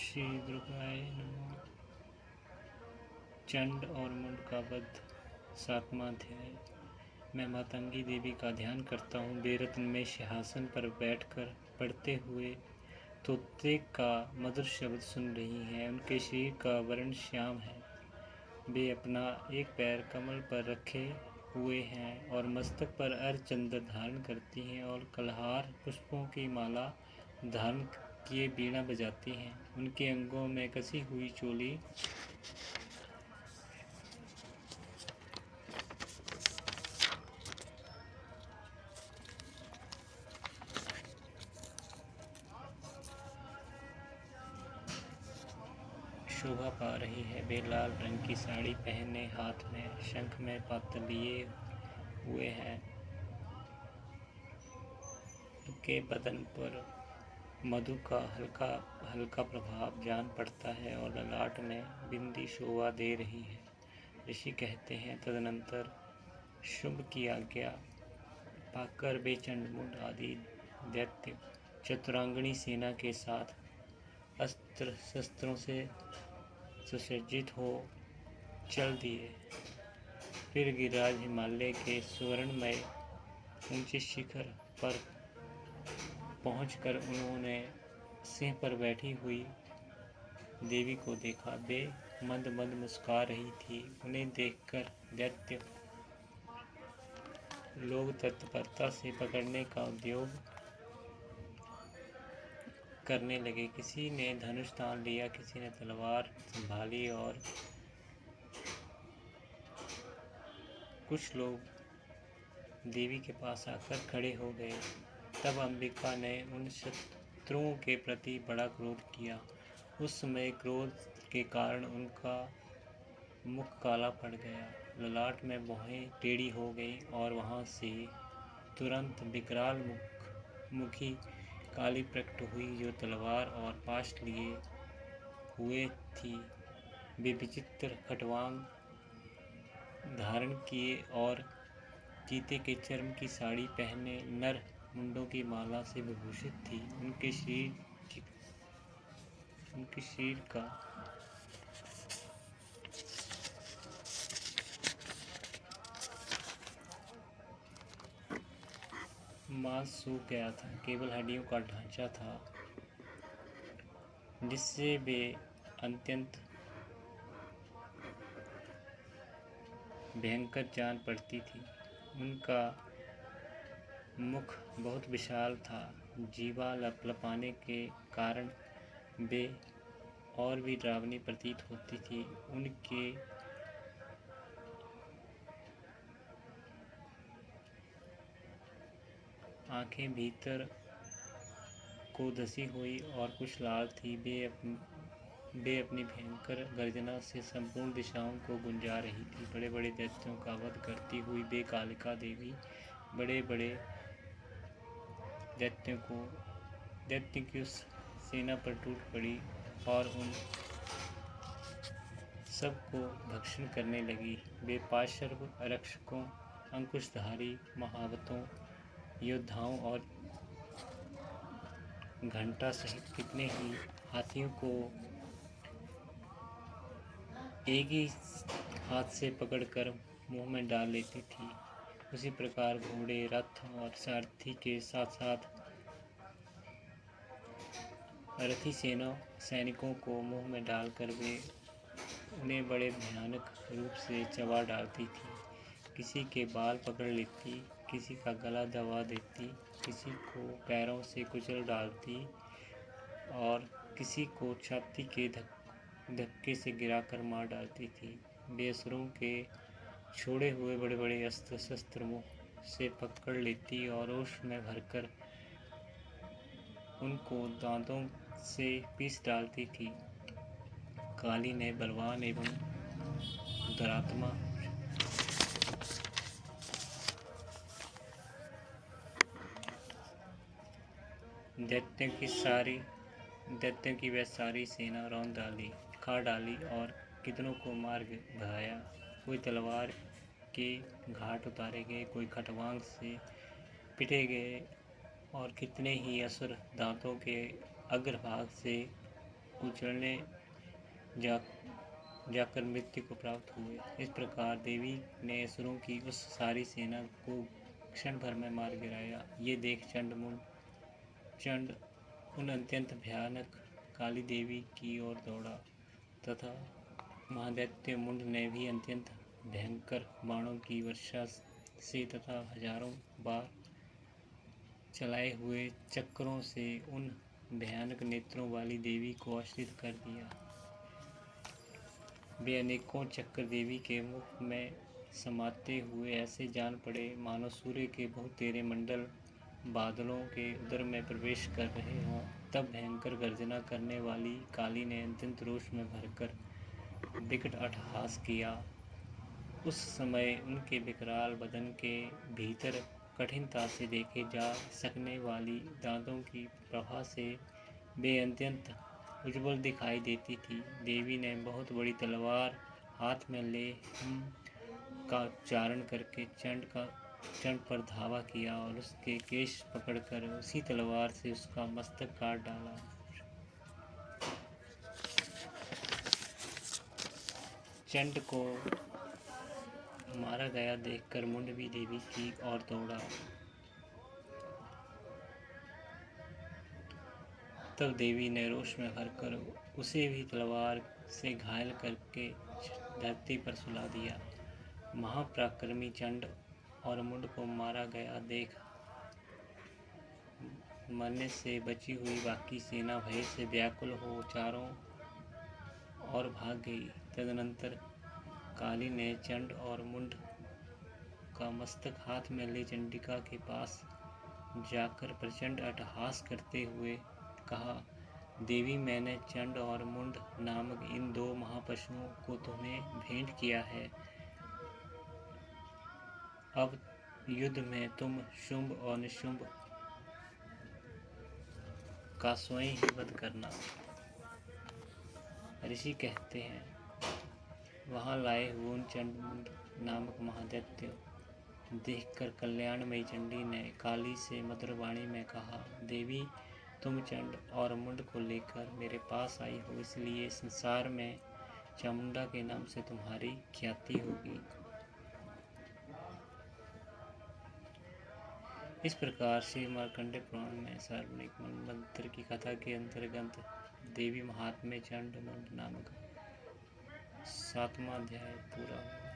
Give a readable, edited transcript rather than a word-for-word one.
श्री दुर्गाय नमः। चंड और मुंड का वध, 7वां अध्याय। मैं मातंगी देवी का ध्यान करता हूँ। बेरत्न में सिंहासन पर बैठकर पढ़ते हुए तोते का मधुर शब्द सुन रही हैं। उनके शरीर का वर्ण श्याम है। वे अपना एक पैर कमल पर रखे हुए हैं और मस्तक पर अर्धचंद्र धारण करती हैं और कलहार पुष्पों की माला धारण किए बीड़ा बजाती हैं। उनके अंगों में कसी हुई चोली शोभा पा रही है। वे लाल रंग की साड़ी पहने हाथ में शंख में पात्र लिए हुए हैं। उनके बदन पर मधु का हल्का हल्का प्रभाव जान पड़ता है और ललाट में बिंदी शोभा दे रही है। ऋषि कहते हैं, तदनंतर शुंभ की आज्ञा पाकर वे चंडमुंड आदि दैत्य चतुरांगणी सेना के साथ अस्त्र शस्त्रों से सुसज्जित हो चल दिए। फिर गिरिराज हिमालय के सुवर्णमय ऊंचे शिखर पर पहुंचकर उन्होंने सिंह पर बैठी हुई देवी को देखा। वे मंद मंद मुस्कुरा रही थी। उन्हें देखकर दैत्य लोग तत्परता से पकड़ने का उद्योग करने लगे। किसी ने धनुष तान लिया, किसी ने तलवार संभाली और कुछ लोग देवी के पास आकर खड़े हो गए। तब अंबिका ने उन शत्रुओं के प्रति बड़ा क्रोध किया। उस समय क्रोध के कारण उनका मुख काला पड़ गया, ललाट में भौहें टेढ़ी हो गई और वहां से तुरंत विकराल मुखी काली प्रकट हुई, जो तलवार और पाश लिए हुए थी। वे विचित्र खटवांग धारण किए और चीते के चर्म की साड़ी पहने नर मुंडों की माला से विभूषित थी। उनके शरीर का मांस सूख गया था, केवल हड्डियों का ढांचा था, जिससे वे अत्यंत भयंकर जान पड़ती थी। उनका मुख बहुत विशाल था। जीवा लपलपाने के कारण वे और भी डरावनी प्रतीत होती थी। उनके आंखें भीतर को धसी हुई और कुछ लाल थी। वे अपनी भयंकर गर्जना से संपूर्ण दिशाओं को गुंजा रही थी। बड़े बड़े दैत्यों का वध करती हुई वे कालिका देवी बड़े बड़े दैत्यों की उस सेना पर टूट पड़ी और उन सबको भक्षण करने लगी। वे पाशर्व रक्षकों, अंकुशधारी महावतों, योद्धाओं और घंटा सहित कितने ही हाथियों को एक ही हाथ से पकड़कर मुंह में डाल लेती थी। उसी प्रकार घोड़े, रथ और सारथी के साथ साथ रथी सैनिकों को मुंह में डालकर वे उन्हें बड़े भयानक रूप से चबा डालती थी। किसी के बाल पकड़ लेती, किसी का गला दबा देती, किसी को पैरों से कुचल डालती और किसी को छाती के धक्के से गिराकर मार डालती थी। बेसुरों के छोड़े हुए बड़े बड़े अस्त्र शस्त्र मुंह से पकड़ लेती और होश में भरकर उनको दांतों से पीस डालती थी। काली ने बलवान एवं दुरात्मा दैत्यों की वह सारी सेना रौंद डाली, खा डाली और कितनों को मार भगाया। कोई तलवार के घाट उतारे गए, कोई खटवांग से पिटे गए और कितने ही असुर दांतों के अग्रभाग से कुचलने जाकर मृत्यु को प्राप्त हुए। इस प्रकार देवी ने असुरों की उस सारी सेना को क्षण भर में मार गिराया। ये देख चंड उन अत्यंत भयानक काली देवी की ओर दौड़ा तथा महादैत्य मुंड ने भी अत्यंत भयंकर बाणों की वर्षा से तथा हजारों बार चलाए हुए चक्रों से उन भयानक नेत्रों वाली देवी को आश्रित कर दिया। वे अनेकों चक्र देवी के मुख में समाते हुए ऐसे जान पड़े मानो सूर्य के बहुत तेरे मंडल बादलों के उदर में प्रवेश कर रहे हों। तब भयंकर गर्जना करने वाली काली ने अत्यंत रोष में भरकर विकट अट्टहास किया। उस समय उनके विकराल बदन के भीतर कठिनता से देखे जा सकने वाली दांतों की प्रभा से वे अत्यंत उज्ज्वल दिखाई देती थी। देवी ने बहुत बड़ी तलवार हाथ में ले हम का उच्चारण करके चंड पर धावा किया और उसके केश पकड़कर उसी तलवार से उसका मस्तक काट डाला। चंड को मारा गया देखकर मुंड भी देवी की ओर दौड़ा। तब देवी ने रोष में भरकर उसे भी तलवार से घायल करके धरती पर सुला दिया। महापराक्रमी चंड और मुंड को मारा गया देख मरने से बची हुई बाकी सेना भय से व्याकुल हो चारों ओर भाग गई। तदनंतर काली ने चंड और मुंड का मस्तक हाथ में ले चंडिका के पास जाकर प्रचंड अट्टहास करते हुए कहा, देवी, मैंने चंड और मुंड नामक इन दो महापशुओं को तुम्हें भेंट किया है। अब युद्ध में तुम शुंभ और निशुंभ का स्वयं ही वध करना। ऋषि कहते हैं, वहां लाए हुए उन चंड मुंड नामक महादैत्य देखकर कल्याणमयी चंडी ने काली से मधुर वाणी में कहा, देवी, तुम चंड और मुंड को लेकर मेरे पास आई हो, इसलिए संसार में चामुंडा के नाम से तुम्हारी ख्याति होगी। इस प्रकार श्री मार्कंडेय पुराण में सार्वजनिक मंत्र की कथा के अंतर्गत देवी महात्म्य चंड मुंड नामक 7वां अध्याय पूरा हुआ।